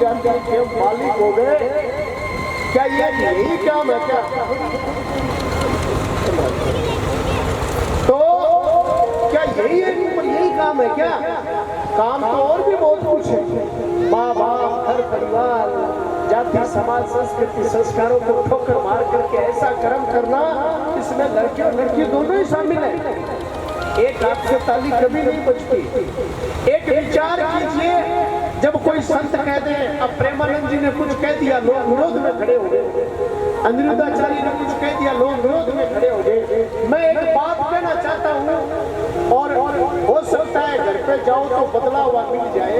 जाती कि हम मालिक हो गए, क्या ये यही काम है क्या? तो क्या यही काम है क्या? काम तो और भी बहुत कुछ है। माँ बाप, घर परिवार, जाति, समाज, संस्कृति, संस्कारों को ठोकर मार करके ऐसा कर्म करना, इसमें लड़के और लड़की दोनों ही शामिल है। एक हाथ से ताली कभी नहीं बजती। एक विचार कीजिए, जब कोई संत कह दे, अब प्रेमानंद जी ने कुछ कह दिया, लोग विरोध में खड़े हो गए। अनिरुद्धाचार्य ने कुछ कह दिया, लोग विरोध में खड़े हो गए। मैं एक बात कहना चाहता हूँ, और हो सकता है घर पे जाओ तो बदला हुआ मिल जाए।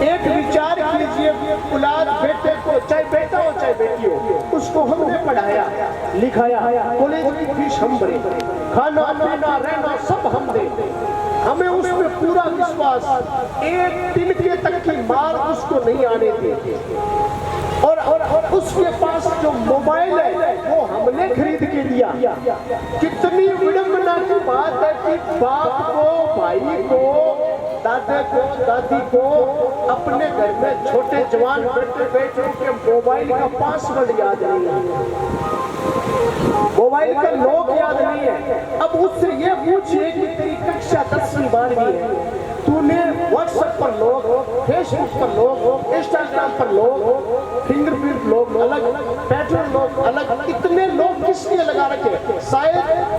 एक विचार कीजिए, औलाद बेटे को, चाहे बेटा हो चाहे बेटी हो, उसको हमने पढ़ाया लिखाया, कॉलेज की फीस हम भरे, खाना पीना रहना सब हम दे, हमें उस पर पूरा विश्वास, एक तिनके तक की मार उसको नहीं आने दी। और उसके पास जो मोबाइल है वो हमने खरीद के दिया। कितनी विडंबना की बात है कि बाप को, भाई को, दादा को, दादी को अपने घर में छोटे जवान बैठे के मोबाइल का पासवर्ड याद नहीं है, मोबाइल का लॉक याद नहीं है। अब उससे ये पूछिए कि तेरी कक्षा 10वीं 12वीं है, तूने व्हाट्सएप पर लोग, फेसबुक पर लोग, इंस्टाग्राम पर लोग, फिंगरप्रिंट लोग अलग, पैटर्न लोग अलग, इतने लोग किस लिए लगा रखे? शायद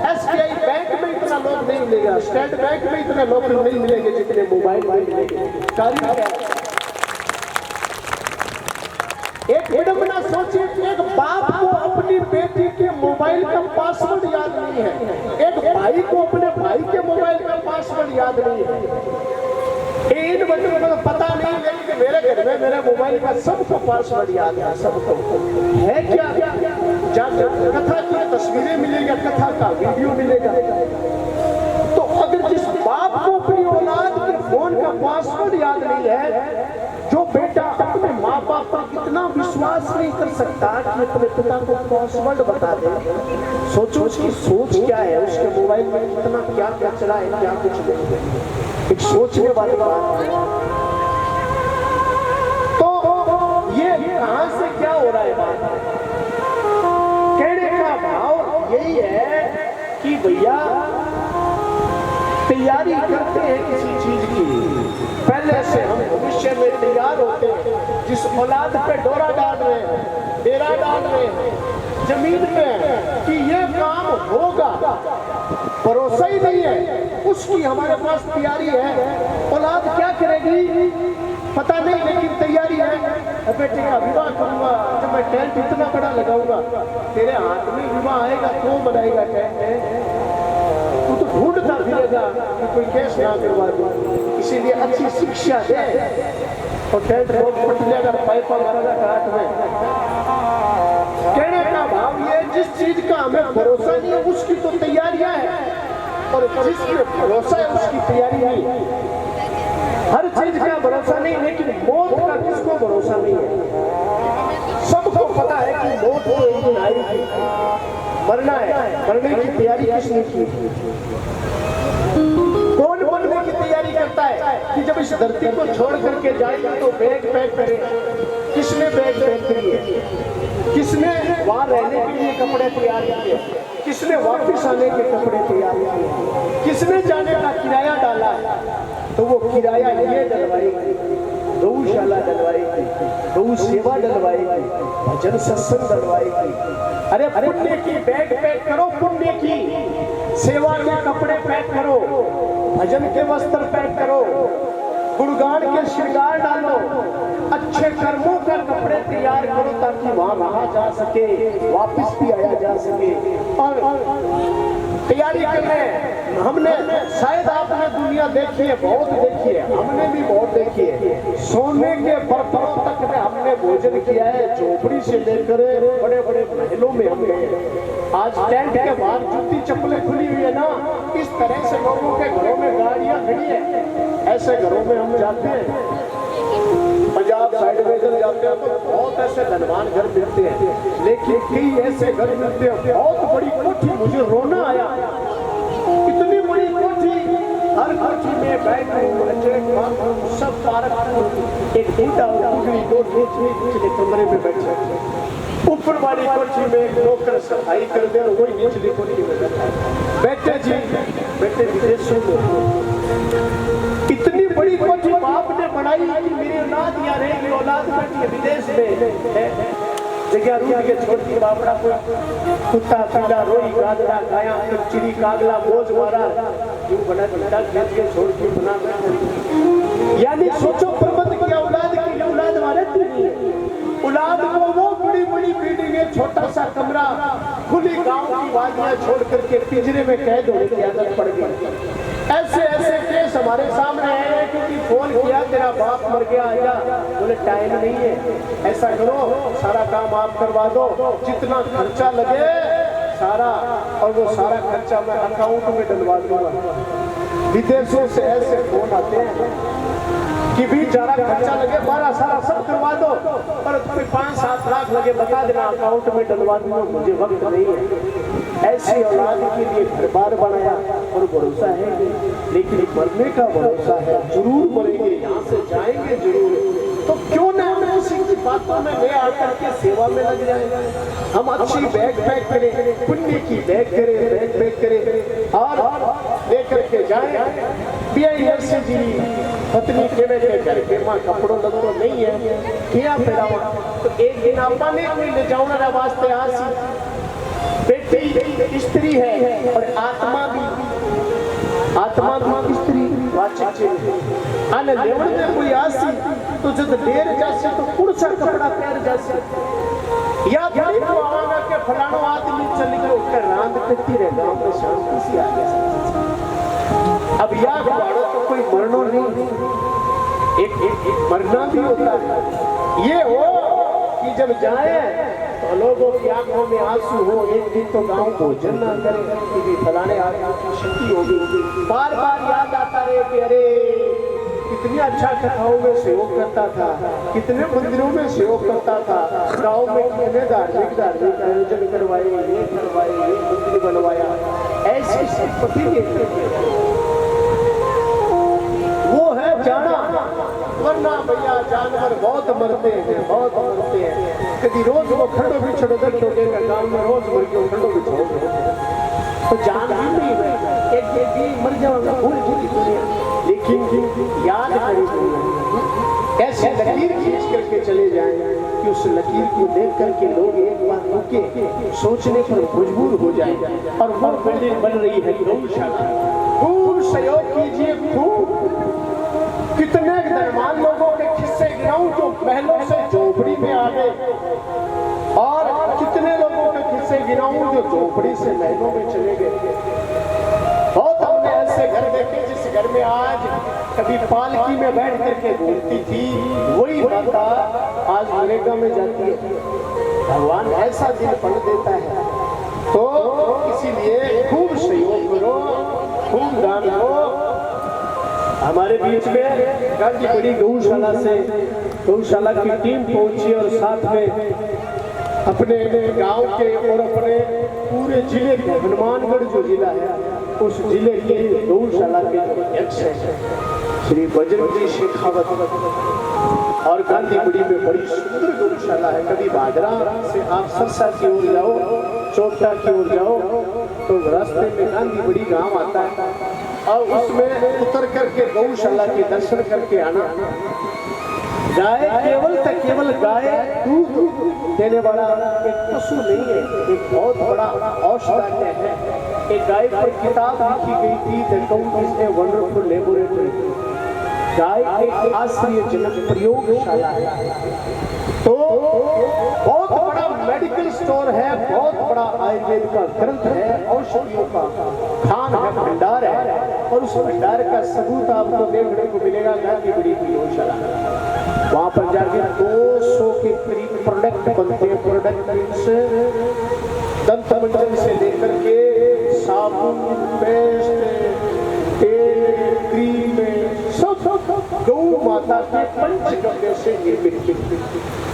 एसबीआई बैंक में इतना लोग नहीं मिलेगा, स्टेट बैंक में इतने लोग नहीं मिलेंगे जितने मोबाइल में मिलेंगे। एक विडंबना सोचिए, एक बाप को अपनी बेटी के मोबाइल का पासवर्ड याद नहीं है, एक भाई को अपने भाई के मोबाइल का पासवर्ड याद नहीं है। इन बच्चों को पता नहीं, लेकिन मेरे घर में मेरे मोबाइल का सबको पासवर्ड याद है, सबको है। क्या कथा की तस्वीरें मिलेगा, कथा का वीडियो मिलेगा। तो अगर जिस बाप को अपनी औलाद के फोन का पासवर्ड याद नहीं है, जो बेटा अपने माँ बाप पर इतना विश्वास नहीं कर सकता कि अपने पिता को पासवर्ड बता दे, सोचो उसकी सोच क्या है, उसके मोबाइल में इतना क्या क्या चला है, क्या कुछ नहीं। एक सोचने वाली बात है। तो ये कहां से क्या हो रहा है बात? कहने का भाव यही है कि भैया तैयारी करते हैं किसी चीज की, पहले से हम भविष्य में तैयार होते हैं। जिस औलाद पे डोरा डाल रहे हैं, डेरा डाल रहे हैं जमीन पे कि ये काम होगा, भरोसा ही नहीं है, उसकी हमारे पास तैयारी है। औलाद क्या करेगी पता नहीं, लेकिन तैयारी है। बेटे का विवाह करूंगा, जब मैं टेंट इतना बड़ा लगाऊंगा, तेरे हाथ में विवाह आएगा तो बनाएगा टेंट, तू तो ढूंढता फिरेगा कि कोई केस ना करवा दे। इसीलिए अच्छी शिक्षा दे और टेंट रोड पट जाएगा, पाइपा मारेगा काट में। कहने का भाव ये, जिस चीज का हमें भरोसा नहीं है उसकी तो तैयारियां हैं, और जिस पे भरोसा है उसकी तैयारी नहीं। हर चीज का भरोसा नहीं, लेकिन मौत का किसको भरोसा नहीं है? सबको पता है कि मौत तो एक दिन आएगी, मरना है, मरने की तैयारी किसने की? कौन बनने की तैयारी करता है कि जब इस धरती को छोड़ करके जाएगा तो बैग पैक करे? किसने बैग पैक करी है? किसने वहां रहने के लिए कपड़े तैयार किए? किसने वापस आने के कपड़े तैयार किए? किसने जाने का किराया डाला है? तो वो किराया ये डलवाएगी, गौशाला डलवाएगी, गौ सेवा डलवाएगी, भजन सत्संग डलवाएगी। अरे पुण्य की बैग पैक करो, पुण्य की सेवा के कपड़े पैक करो, भजन के वस्त्र पैक करो, गुणगान के श्रृंगार डालो, अच्छे कर्मों का कपड़े तैयार करो ताकि वहां रहा जा सके, वापस भी आया जा सके। और तैयारी करने हमने, शायद आपने दुनिया देखी है, बहुत देखी है, हमने भी बहुत देखी है। सोने के बर्तनों तक में हमने भोजन किया है, झोपड़ी से लेकर बड़े बड़े महलों में हम गए। आज टेंट के बाहर जूती चप्पलें खुली हुई है ना, इस तरह से लोगों के घरों में गाड़ियां खड़ी है, ऐसे घरों में हम जाते हैं। पंजाब साइड में इधर जाते हैं तो बहुत ऐसे धनवान घर मिलते हैं, लेकिन कई ऐसे घर मिलते हैं बहुत बड़ी कोठी, मुझे रोना आया। इतनी बड़ी कोठी हर कुर्सी में बेडरूम सब पार्क एक बूढ़ा बुढ़ी दो निचले कमरे में बैठे, ऊपर वाली कुर्सी में एक नौकर सफाई कर दे और वही निचली कुर्सी में बैठा है। बेटे विदेशों में इतनी बड़ी कोठी बाप ने बनाई कि मेरी औलाद यहाँ रहेगी, औलाद बैठी विदेश में है, जगह रूट के छोटी बापड़ा को कुत्ता पीला रोई गादरा गाया चिड़ी कागला बोझ मारा क्यों बना बेटा खेत के छोड़ के बना, यानी सोचो प्रबंध की औलाद की औलाद हमारे औलाद को वो बड़ी बड़ी बिल्डिंगें छोटा सा कमरा खुली गांव की वादियां छोड़ करके पिंजरे में कैद होने की आदत पड़ गई। ऐसे ऐसे केस हमारे सामने आए क्योंकि फोन किया तेरा बाप मर गया आजा, बोले टाइम नहीं है, ऐसा करो सारा काम आप करवा दो, जितना खर्चा लगे सारा, और वो सारा खर्चा मैं अकाउंट में डलवा दूंगा। विदेशों से ऐसे फोन आते हैं कि भी ज्यादा खर्चा लगे 12 सारा सब करवा दो, पर तुम्हें 5-7 लाख लगे बता देना अकाउंट में डलवा दूंगा, मुझे वक्त नहीं है। ऐसी औलाद के लिए घर बार बनाया और भरोसा है, लेकिन मरने का भरोसा है, जरूर मरेंगे, यहाँ से जाएंगे जरूर, तो क्यों ना हम किसी की बातों में ले आकर के सेवा में लग जाए। हम अच्छी बैग पैक करें, पुण्य की बैग करें और लेकर के जाए। जी पत्नी के घर के माँ कपड़ों लगो नहीं है क्या पैदावा, तो एक दिन आपा ने कोई ले जाऊना वास्ते आसी बेटी स्त्री है और आत्मा भी स्त्री वाचिक आने लेवड़ में कोई आसी तो जब देर जासे तो कुड़ सा कपड़ा पहन जासे, या बड़ी को आवाना के फलानो आदमी चल गए उसका रांद करती रह गांव में शांति सी आ गया। अब या बाड़ो तो कोई मरनो नहीं, एक मरना भी होता है। ये हो कि जब जाए तो लोगों की आंखों में आंसू हो, एक दिन तो गांव भोजन ना करे क्योंकि फलाने आदमी की क्षति होगी, बार बार याद आता रहे कि अरे कितनी अच्छा कथाओं में सेवक करता था, कितने मंदिरों में सेवक करता था, गांव में कितने धार्मिक आयोजन करवाए, ये मंदिर बनवाया, ऐसी संपत्ति वो है जाना। वरना भैया जानवर बहुत मरते हैं, कभी रोज वो खंडो भी छोड़ का गांव में रोज मर के खंडो भी छोड़ तो जान भी नहीं है, एक मर जाओगे भूल की दुनिया, लेकिन याद करें ऐसे लकीर खींच करके चले जाएं कि उस लकीर को देख करके लोग एक बार रुके सोचने पर मजबूर हो जाए। और वो बिल्डिंग बन रही है गौशाला, खूब सहयोग कीजिए, खूब कितने धनवान लोगों के किस्से गिनाऊं जो महलों से झोपड़ी में आ गए, और कितने लोगों के किस्से गिनाऊं जो झोपड़ी से महलों में चले गए। बहुत हमने ऐसे घर देखे जिस घर में आज कभी पालकी में बैठ करके घूमती थी वही माता आज नरेगा में जाती है। भगवान ऐसा दिल पढ़ देता है, तो इसीलिए खूब सहयोग करो, खूब दान करो। हमारे बीच में गांधी बड़ी गौशाला की टीम पहुंची और साथ में अपने गांव के और अपने पूरे जिले के, हनुमानगढ़ जो जिला है उस जिले के गौशाला के अध्यक्ष हैं श्री बजरंग जी शेखावत, और गांधीपुरी में बड़ी सुंदर गौशाला है। कभी भादरा से आप सरसा की ओर जाओ, चोपटा की ओर जाओ तो रास्ते में गांधीपुरी गांव आता है, और उसमें उतर करके गौशाला के दर्शन करके आना। गाय केवल गाय दूध देने वाला एक पशु नहीं है, एक बहुत बड़ा औषधालय है। एक गाय पर किताब लिखी गई थी, the cow is a wonderful laboratory. गाय एक आश्चर्यजनक प्रयोगशाला है, तो बहुत बड़ा मेडिकल स्टोर है, बहुत बड़ा आयुर्वेद का ग्रंथ है, औषधियों का खान है, भंडार है, और उस भंडार का सबूत आपको देखने को मिलेगा गांधीपुरी की गौशाला। वहां पर जाके 200 के करीब प्रोडक्ट बनते हैं। प्रोडक्ट से दंत मंजन से लेकर के साबुन, पेस्ट, तेल, क्रीम, सब गौ माता के पंचगव्य से निर्मित।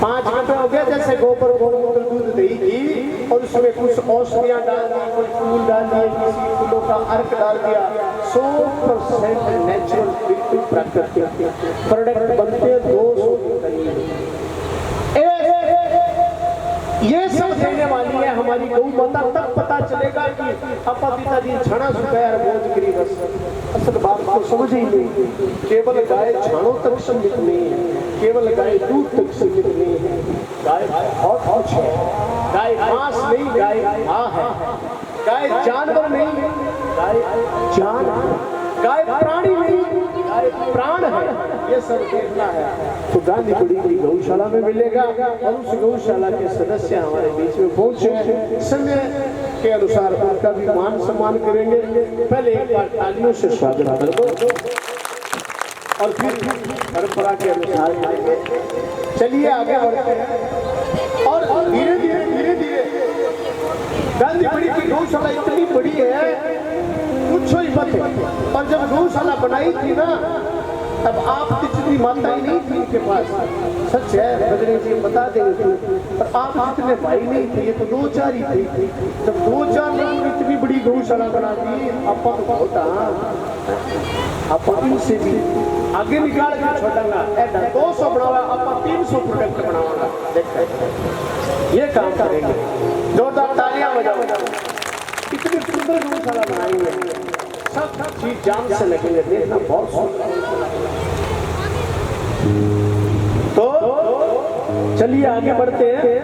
5 गव्य हो गया, जैसे गोबर, गोमूत्र, दूध, दही, घी, और उसमें कुछ औषधियां डाल दी, कुछ फूल डाल दिए, किसी फूलों का अर्क डाल दिया, 100% नेचुरल, बिल्कुल प्राकृतिक प्रोडक्ट बनते हैं 200 के करीब। ये सब देने वाली है हमारी गौ माता। तब पता चलेगा कि अपा पिताजी छाना सुखाया बोझ गिरी बस। असल बात को समझ ही नहीं। केवल गाय छानों तक सीमित नहीं है, केवल गाय दूध तक सीमित नहीं है। गाय बहुत कुछ है। गाय घास नहीं, गाय माँ है। गाय जानवर नहीं, गाय जान है। गाय प्राणी नहीं, गाय प्राण है। ये सब देखना है तो गांधी बड़ी की गौशाला में मिलेगा। और उस गौशाला के सदस्य हमारे बीच में पहुंचे, समय के अनुसार उनका भी मान सम्मान करेंगे। पहले एक बार तालियों से स्वागत कर दो और फिर परंपरा के अनुसार करेंगे। चलिए आगे बढ़ते हैं और धीरे धीरे गांधी बड़ी की गौशाला इतनी बड़ी है पूछो ही मत। और जब गौशाला बनाई थी ना तब आप जितनी माता ही नहीं थी इनके पास। सच है, बजरंग जी बता देंगे पर आप जितने भाई नहीं थे, ये तो 2-4 ही थे। जब 2-4 लोगों ने इतनी बड़ी गौशाला बना दी, आपा तो होता आपा इनसे भी आगे निकाल के छोड़ांगा। 200 बनावा, आपा 300 प्रोडक्ट बनावागा। देखते ये काम करेंगे। जोरदार तालियां बजाओ। इतनी सुंदर गौशाला बनाई है, सब चीज जान से लगेंगे, देखना बहुत सुंदर। तो चलिए आगे बढ़ते हैं।